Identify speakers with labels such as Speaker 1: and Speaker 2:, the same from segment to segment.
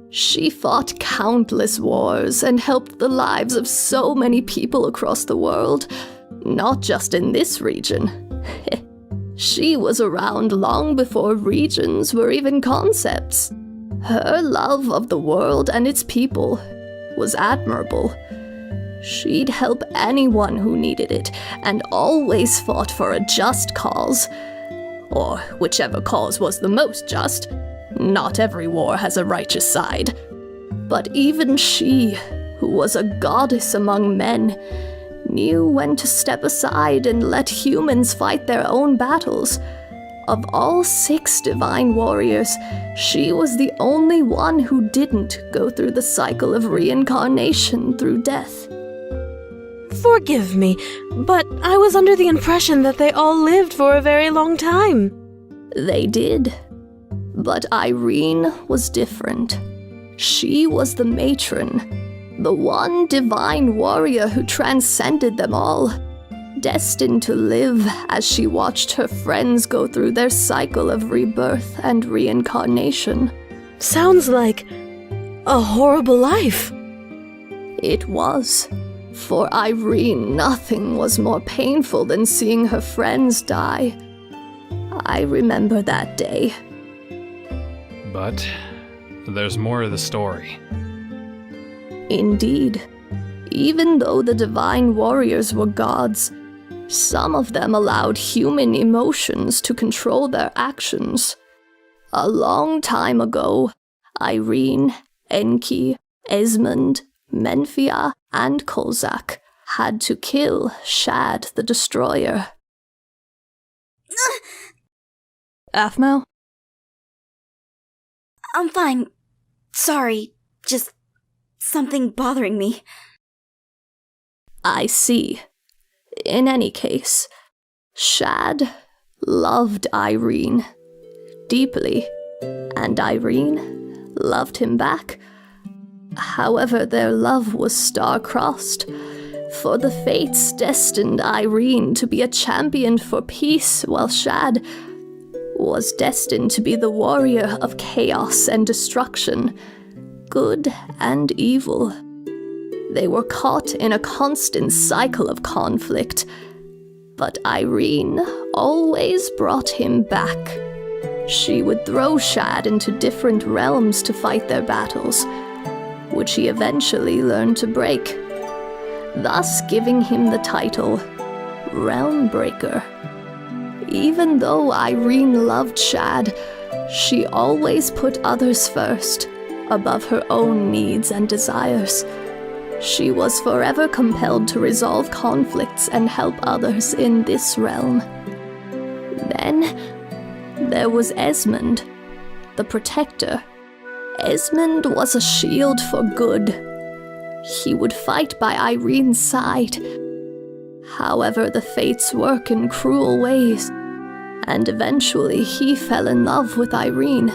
Speaker 1: She fought countless wars and helped the lives of so many people across the world, not just in this region. She was around long before regions were even concepts. Her love of the world and its people was admirable. She'd help anyone who needed it, and always fought for a just cause. Or whichever cause was the most just. Not every war has a righteous side. But even she, who was a goddess among men, knew when to step aside and let humans fight their own battles. Of all 6 divine warriors, she was the only one who didn't go through the cycle of reincarnation through death.
Speaker 2: Forgive me, but I was under the impression that they all lived for a very long time.
Speaker 1: They did. But Irene was different. She was the matron, the one divine warrior who transcended them all, destined to live as she watched her friends go through their cycle of rebirth and reincarnation.
Speaker 2: Sounds like a horrible life.
Speaker 1: It was. For Irene, nothing was more painful than seeing her friends die. I remember that day.
Speaker 3: But there's more to the story.
Speaker 1: Indeed. Even though the divine warriors were gods, some of them allowed human emotions to control their actions. A long time ago, Irene, Enki, Esmond, Menphia, and Kolzak had to kill Shad the Destroyer. Aphmau?
Speaker 4: I'm fine. Sorry, just something bothering me.
Speaker 1: I see. In any case, Shad loved Irene deeply, and Irene loved him back. However, their love was star-crossed, for the fates destined Irene to be a champion for peace, while Shad was destined to be the warrior of chaos and destruction, good and evil. They were caught in a constant cycle of conflict, but Irene always brought him back. She would throw Shad into different realms to fight their battles, which he eventually learned to break, thus giving him the title Realm Breaker. Even though Irene loved Shad, she always put others first, above her own needs and desires. She was forever compelled to resolve conflicts and help others in this realm. Then there was Esmond, the Protector. Esmond was a shield for good. He would fight by Irene's side. However, the fates work in cruel ways, and eventually he fell in love with Irene.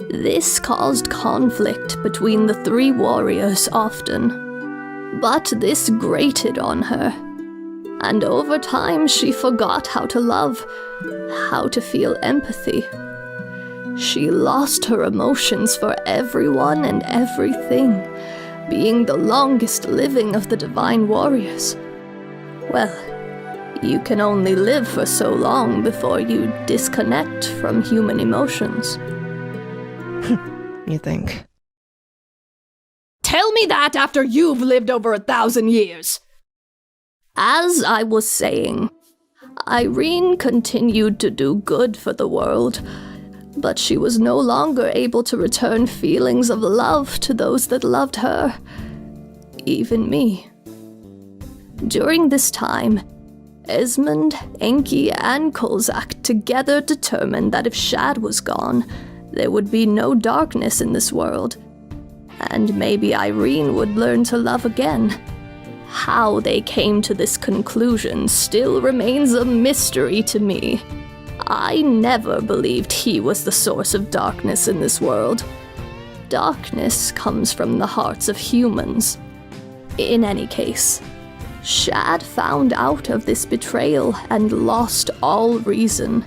Speaker 1: This caused conflict between the 3 warriors often, but this grated on her, and over time she forgot how to love, how to feel empathy. She lost her emotions for everyone and everything, being the longest living of the divine warriors. Well, you can only live for so long before you disconnect from human emotions.
Speaker 5: You think?
Speaker 1: Tell me that after you've lived over 1,000 years! As I was saying, Irene continued to do good for the world, but she was no longer able to return feelings of love to those that loved her, even me. During this time, Esmond, Enki, and Kolzak together determined that if Shad was gone, there would be no darkness in this world, and maybe Irene would learn to love again. How they came to this conclusion still remains a mystery to me. I never believed he was the source of darkness in this world. Darkness comes from the hearts of humans. In any case, Shad found out of this betrayal and lost all reason.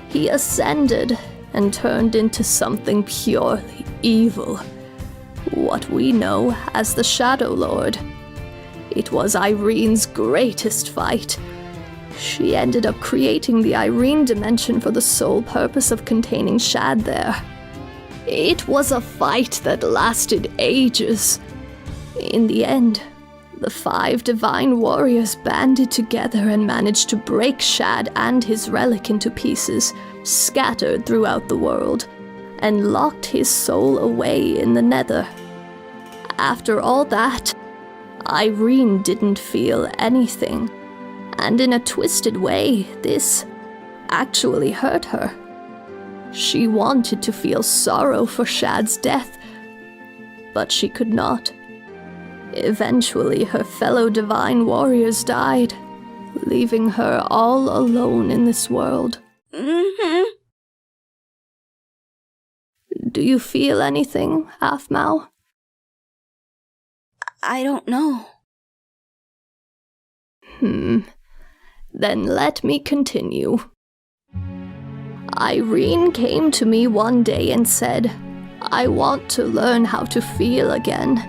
Speaker 1: He ascended and turned into something purely evil, what we know as the Shadow Lord. It was Irene's greatest fight. She ended up creating the Irene dimension for the sole purpose of containing Shad there. It was a fight that lasted ages. In the end, the 5 divine warriors banded together and managed to break Shad and his relic into pieces, scattered throughout the world, and locked his soul away in the Nether. After all that, Irene didn't feel anything, and in a twisted way, this actually hurt her. She wanted to feel sorrow for Shad's death, but she could not. Eventually, her fellow divine warriors died, leaving her all alone in this world.
Speaker 4: Mm-hmm.
Speaker 1: Do you feel anything, Aphmau?
Speaker 4: I don't know.
Speaker 1: Then let me continue. Irene came to me one day and said, "I want to learn how to feel again."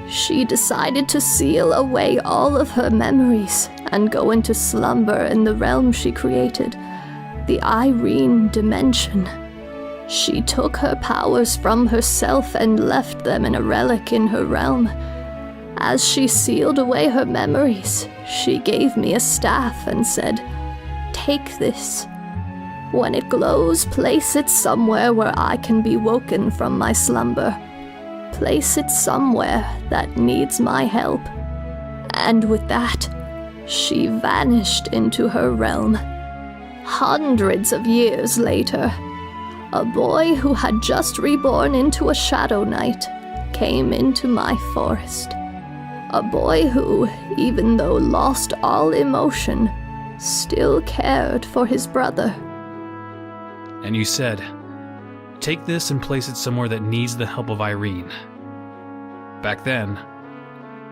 Speaker 1: She decided to seal away all of her memories and go into slumber in the realm she created, the Irene dimension. She took her powers from herself and left them in a relic in her realm. As she sealed away her memories, she gave me a staff and said, "Take this. When it glows, place it somewhere where I can be woken from my slumber. Place it somewhere that needs my help." And with that, she vanished into her realm. Hundreds of years later, a boy who had just reborn into a Shadow Knight came into my forest. A boy who, even though lost all emotion, still cared for his brother.
Speaker 3: And you said, "Take this and place it somewhere that needs the help of Irene." Back then,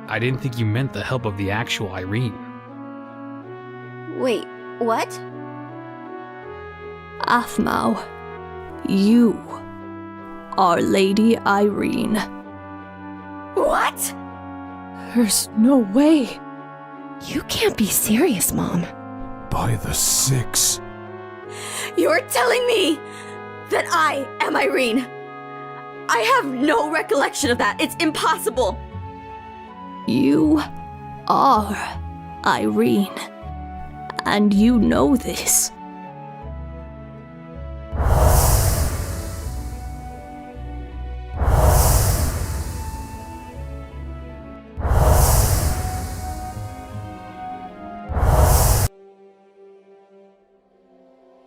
Speaker 3: I didn't think you meant the help of the actual Irene.
Speaker 4: Wait, what?
Speaker 1: Aphmau, you are Lady Irene.
Speaker 4: What?
Speaker 5: There's no way. You can't be serious, Mom.
Speaker 6: By the 6.
Speaker 4: You're telling me that I am Irene? I have no recollection of that. It's impossible.
Speaker 1: You are Irene. And you know this.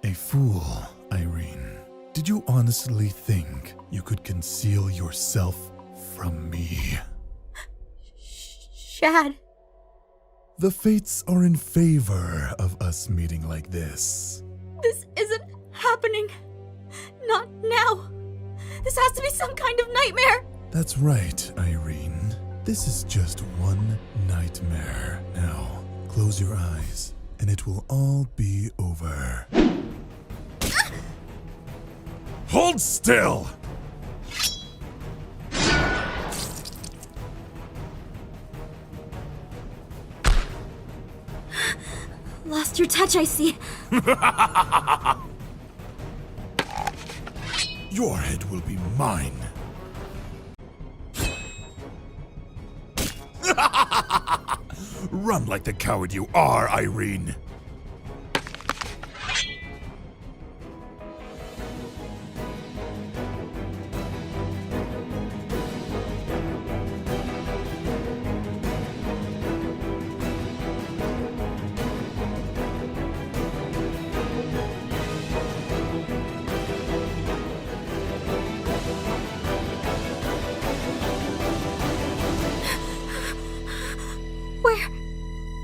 Speaker 6: A fool, Irene. Did you honestly think you could conceal yourself from me?
Speaker 4: Shad.
Speaker 6: The fates are in favor of us meeting like this.
Speaker 4: This isn't happening. Not now. This has to be some kind of nightmare.
Speaker 6: That's right, Irene. This is just one nightmare. Now, close your eyes, and it will all be over. Hold still!
Speaker 4: Lost your touch, I see.
Speaker 6: Your head will be mine. Run like the coward you are, Irene.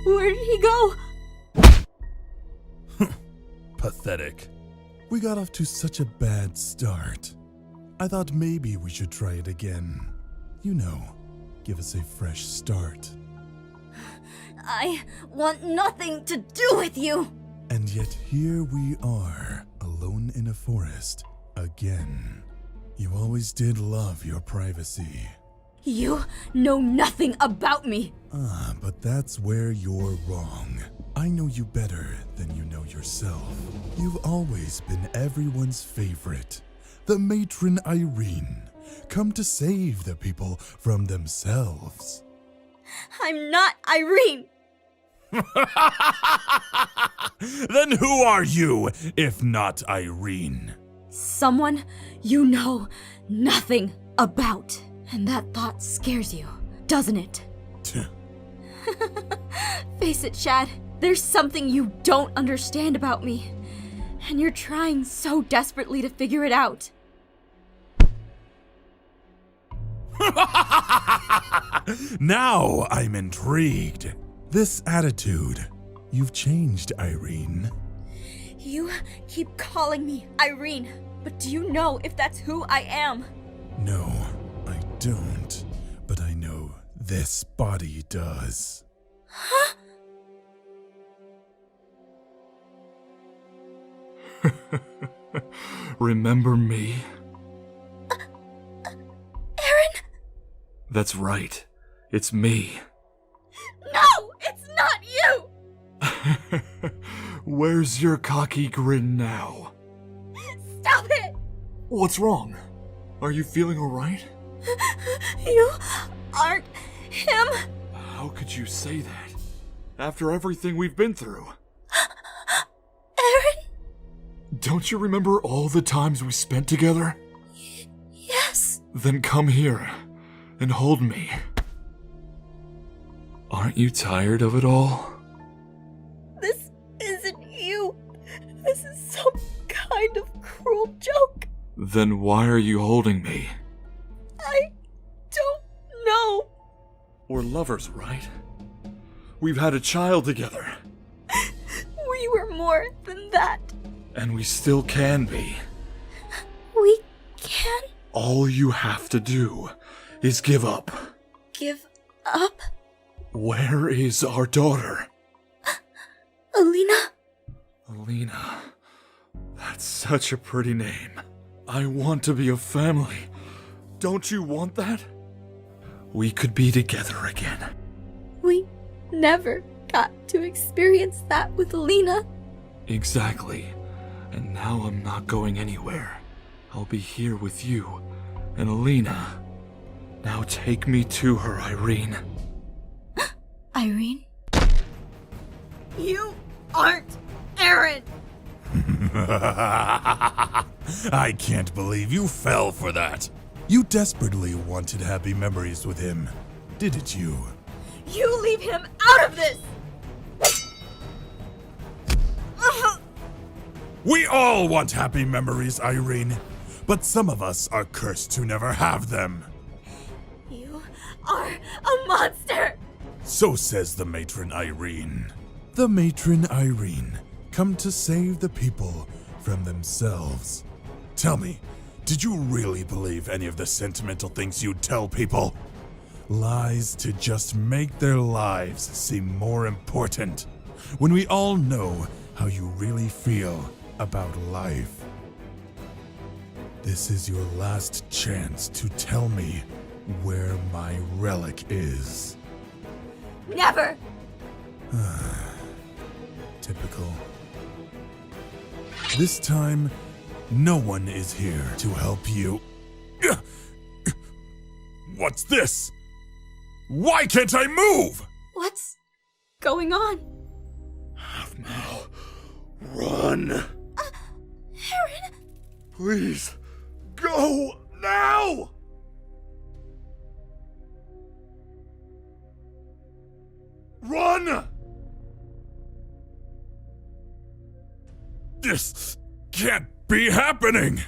Speaker 4: Where did he go?
Speaker 6: Pathetic. We got off to such a bad start. I thought maybe we should try it again. You know, give us a fresh start.
Speaker 4: I want nothing to do with you.
Speaker 6: And yet here we are, alone in a forest, again. You always did love your privacy.
Speaker 4: You know nothing about me.
Speaker 6: But that's where you're wrong. I know you better than you know yourself. You've always been everyone's favorite. The matron Irene, come to save the people from themselves.
Speaker 4: I'm not Irene.
Speaker 6: Then who are you, if not Irene?
Speaker 4: Someone you know nothing about. And that thought scares you, doesn't it? Face it, Shad. There's something you don't understand about me. And you're trying so desperately to figure it out.
Speaker 6: Now I'm intrigued. This attitude. You've changed, Irene.
Speaker 4: You keep calling me Irene, but do you know if that's who I am?
Speaker 6: No, I don't. But I know this body does.
Speaker 4: Huh?
Speaker 7: Remember me?
Speaker 4: Aaron?
Speaker 7: That's right. It's me.
Speaker 4: No, it's not you!
Speaker 7: Where's your cocky grin now?
Speaker 4: Stop it!
Speaker 7: What's wrong? Are you feeling alright?
Speaker 4: You aren't him.
Speaker 7: How could you say that? After everything we've been through.
Speaker 4: Aaron?
Speaker 7: Don't you remember all the times we spent together?
Speaker 4: Yes.
Speaker 7: Then come here and hold me. Aren't you tired of it all?
Speaker 4: This isn't you. This is some kind of cruel joke.
Speaker 7: Then why are you holding me?
Speaker 4: I don't know.
Speaker 7: We're lovers, right? We've had a child together.
Speaker 4: We were more than that.
Speaker 7: And we still can be.
Speaker 4: We can
Speaker 7: All you have to do is give up.
Speaker 4: give up.
Speaker 7: Where is our daughter?
Speaker 4: Alina?
Speaker 7: Alina. That's such a pretty name. I want to be a family. Don't you want that? We could be together again.
Speaker 4: We never got to experience that with Alina.
Speaker 7: Exactly. And now I'm not going anywhere. I'll be here with you and Alina. Now take me to her, Irene.
Speaker 4: Irene? You aren't Aaron!
Speaker 6: I can't believe you fell for that. You desperately wanted happy memories with him, didn't you?
Speaker 4: You leave him out of this!
Speaker 6: We all want happy memories, Irene, but some of us are cursed to never have them.
Speaker 4: You are a monster!
Speaker 6: So says the matron Irene. The matron Irene, come to save the people from themselves. Tell me, did you really believe any of the sentimental things you tell people? Lies to just make their lives seem more important, when we all know how you really feel about life. This is your last chance to tell me where my relic is.
Speaker 4: Never!
Speaker 6: Typical. This time, no one is here to help you. What's this? Why can't I move?
Speaker 4: What's going on?
Speaker 7: Aphmau, run!
Speaker 4: Aaron?
Speaker 7: Please, go now! Run!
Speaker 6: This can't be happening!